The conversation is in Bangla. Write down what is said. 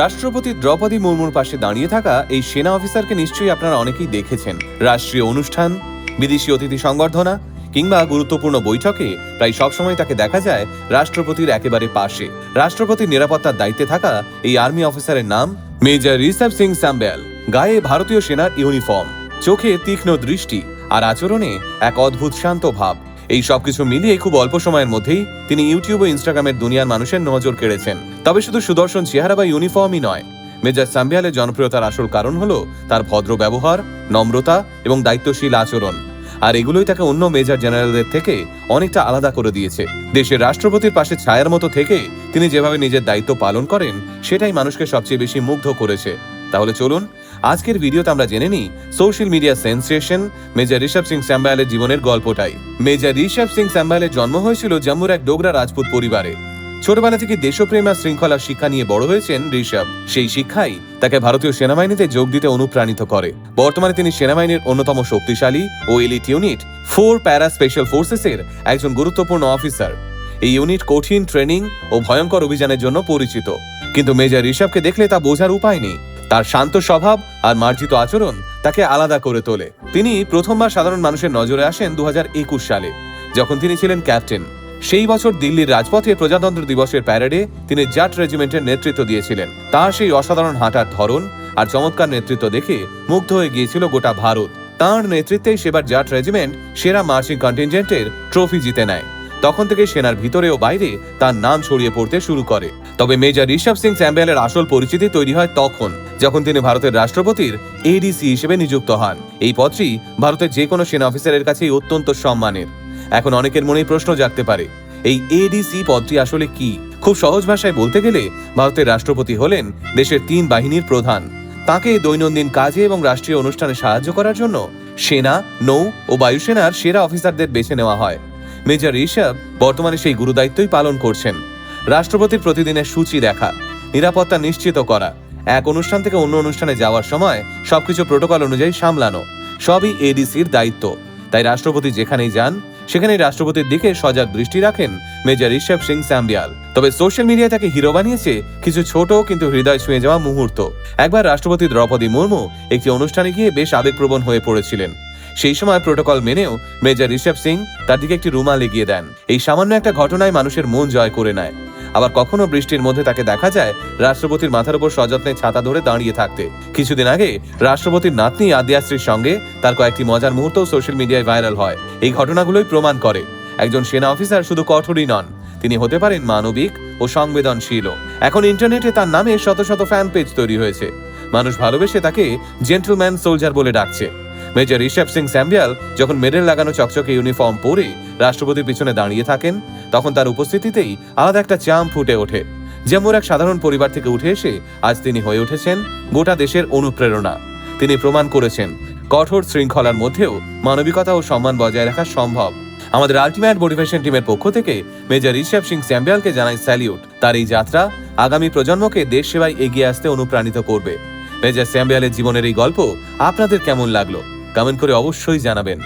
রাষ্ট্রপতি দ্রৌপদী মুর্মুর পাশে দাঁড়িয়ে থাকা এই সেনা অফিসারকে নিশ্চয়ই আপনারা অনেকেই দেখেছেন। রাষ্ট্রীয় অনুষ্ঠান, বিদেশি অতিথি সংবর্ধনা কিংবা গুরুত্বপূর্ণ বৈঠকে প্রায় সবসময় তাকে দেখা যায় রাষ্ট্রপতির একেবারে পাশে। রাষ্ট্রপতির নিরাপত্তার দায়িত্বে থাকা এই আর্মি অফিসারের নাম মেজর ঋষভ সিং সাম্যাল। গায়ে ভারতীয় সেনার ইউনিফর্ম, চোখে তীক্ষ্ণ দৃষ্টি আর আচরণে এক অদ্ভুত শান্ত ভাব। এই সবকিছু মিলিয়ে খুব অল্প সময়ের মধ্যেই তিনি ইউটিউব ও ইনস্টাগ্রামের দুনিয়ার মানুষের নজর কেড়েছেন। তবে শুধু সুদর্শন চেহারা বা ইউনিফর্মই নয়, মেজর সাম্যালের জনপ্রিয়তার আসল কারণ হলো তার ভদ্র ব্যবহার, নম্রতা এবং দায়িত্বশীল আচরণ। আর এগুলোই তাকে অন্য মেজর জেনারেলদের থেকে অনেকটা আলাদা করে দিয়েছে। দেশের রাষ্ট্রপতির পাশে ছায়ার মতো থেকে তিনি যেভাবে নিজের দায়িত্ব পালন করেন, সেটাই মানুষকে সবচেয়ে বেশি মুগ্ধ করেছে। তাহলে চলুন আজকের ভিডিওতে আমরা জেনে নিই social media sensation major Rishabh Singh সাম্যালের জীবনের গল্পটাই। মেজর ঋষভ সিং সাম্যালের জন্ম হয়েছিল জম্মুর এক ডোগরা রাজপুত পরিবারে। ছোটবেলা থেকে দেশপ্রেম আর শৃঙ্খলার শিক্ষা নিয়ে বড় হয়েছেন ঋষভ। সেই শিক্ষাই তাকে ভারতীয় সেনাবাহিনীতে যোগ দিতে অনুপ্রাণিত করে। বর্তমানে তিনি সেনাবাহিনীর অন্যতম শক্তিশালী ও এলিট ইউনিট 4 প্যারা স্পেশাল ফোর্সেসের একজন গুরুত্বপূর্ণ অফিসার। এই ইউনিট কঠিন ট্রেনিং ও ভয়ঙ্কর অভিযানের জন্য পরিচিত। কিন্তু মেজর ঋষভকে দেখলে তা বোঝার উপায় নেই। তার শান্ত স্বভাব আর মার্জিত আচরণ তাকে আলাদা করে তোলে। তিনি প্রথমবার সাধারণ মানুষের নজরে আসেন 2021 সালে, যখন তিনি ছিলেন ক্যাপ্টেন। সেই বছর দিল্লির রাজপথে প্রজাতন্ত্র দিবসের প্যারেডে তিনি জাট রেজিমেন্টের নেতৃত্ব দিয়েছিলেন। তার সেই অসাধারণ হাঁটার ধরন আর চমৎকার নেতৃত্ব দেখে মুগ্ধ হয়ে গিয়েছিল গোটা ভারত। তাঁর নেতৃত্বেই সেবার জাট রেজিমেন্ট সেরা মার্চিং কন্টিনজেন্টের ট্রফি জিতে নেয়। তখন থেকে সেনার ভিতরে ও বাইরে তার নাম ছড়িয়ে পড়তে শুরু করে। তবে মেজর ঋষভ সিং সাম্যালের আসল পরিচিতি তৈরি হয় তখন, যখন তিনি ভারতের রাষ্ট্রপতির এডিসি হিসেবে নিযুক্ত হন। এই পদটি ভারতের যে কোনো সেনা অফিসারের কাছেই অত্যন্ত সম্মানের। এখন অনেকের মনেই প্রশ্ন জাগতে পারে, এই এডিসি পদটি আসলে কি? খুব সহজ ভাষায় বলতে গেলে ভারতের রাষ্ট্রপতি হলেন দেশের 3 বাহিনীর প্রধান। তাকে দৈনন্দিন কাজে এবং রাষ্ট্রীয় অনুষ্ঠানে সাহায্য করার জন্য সেনা, নৌ ও বায়ুসেনার সেরা অফিসারদের বেছে নেওয়া হয়। মেজর ঋষভ বর্তমানে সেই গুরুদায়িত্বই পালন করছেন। রাষ্ট্রপতির প্রতিদিনের সূচি দেখা, নিরাপত্তা নিশ্চিত করা, এক অনুষ্ঠান থেকে অন্য অনুষ্ঠানে যাওয়ার সময় সবকিছু প্রোটোকল অনুযায়ী সামলানো, সবই এডিসির দায়িত্ব। তাই রাষ্ট্রপতি যেখানেই যান সেখানেই রাষ্ট্রপতির দিকে সজাগ দৃষ্টি রাখেন মেজর ঋষভ সিং সাম্যাল। তবে সোশ্যাল মিডিয়ায় তাকে হিরো বানিয়েছে কিছু ছোট কিন্তু হৃদয় ছুঁয়ে যাওয়া মুহূর্ত। একবার রাষ্ট্রপতি দ্রৌপদী মুর্মু একটি অনুষ্ঠানে গিয়ে বেশ আবেগপ্রবণ হয়ে পড়েছিলেন। সেই সময় প্রোটোকল মেনেও মেজর ঋষভ সিং তার দিকে একটি রুমাল এগিয়ে দেন। এই সামান্য একটা ঘটনায় মানুষের মন জয় করে নেয়। আবার কখনো বৃষ্টির মধ্যে তাকে দেখা যায় রাষ্ট্রপতির মাথার উপর সযত্নে ছাতা ধরে দাঁড়িয়ে থাকতে। কিছুদিন আগে রাষ্ট্রপতির নাতনি আদ্যাশ্রীর সঙ্গে তার কয়েকটি মজার মুহূর্ত সোশ্যাল মিডিয়ায় ভাইরাল হয়। এই ঘটনাগুলোই প্রমাণ করে একজন সেনা অফিসার শুধু কঠোরই নন, তিনি হতে পারেন মানবিক ও সংবেদনশীল। এখন ইন্টারনেটে তার নামে শত শত ফ্যান পেজ তৈরি হয়েছে। মানুষ ভালোবেসে তাকে জেন্টলম্যান সোলজার বলে ডাকছে। মেজর ঋষভ সিং সাম্যাল যখন মেডেল লাগানো চকচকে ইউনিফর্ম পরে রাষ্ট্রপতির পিছনে দাঁড়িয়ে থাকেন, তখন তার উপস্থিতিতেই আলাদা একটা চাম ফুটে ওঠে। জম্মুর এক সাধারণ পরিবার থেকে উঠে এসে আজ তিনি হয়ে উঠেছেন গোটা দেশের অনুপ্রেরণা। তিনি প্রমাণ করেছেন কঠোর শৃঙ্খলার মধ্যেও মানবিকতা ও সম্মান বজায় রাখা সম্ভব। আমাদের আল্টিমেট মোটিভেশন টিমের পক্ষ থেকে মেজর ঋষভ সিং সাম্যালকে জানাই স্যালিউট। তার এই যাত্রা আগামী প্রজন্মকে দেশ সেবায় এগিয়ে আসতে অনুপ্রাণিত করবে। মেজর সাম্যালের জীবনের এই গল্প আপনাদের কেমন লাগলো কমেন্ট করে অবশ্যই জানাবেন।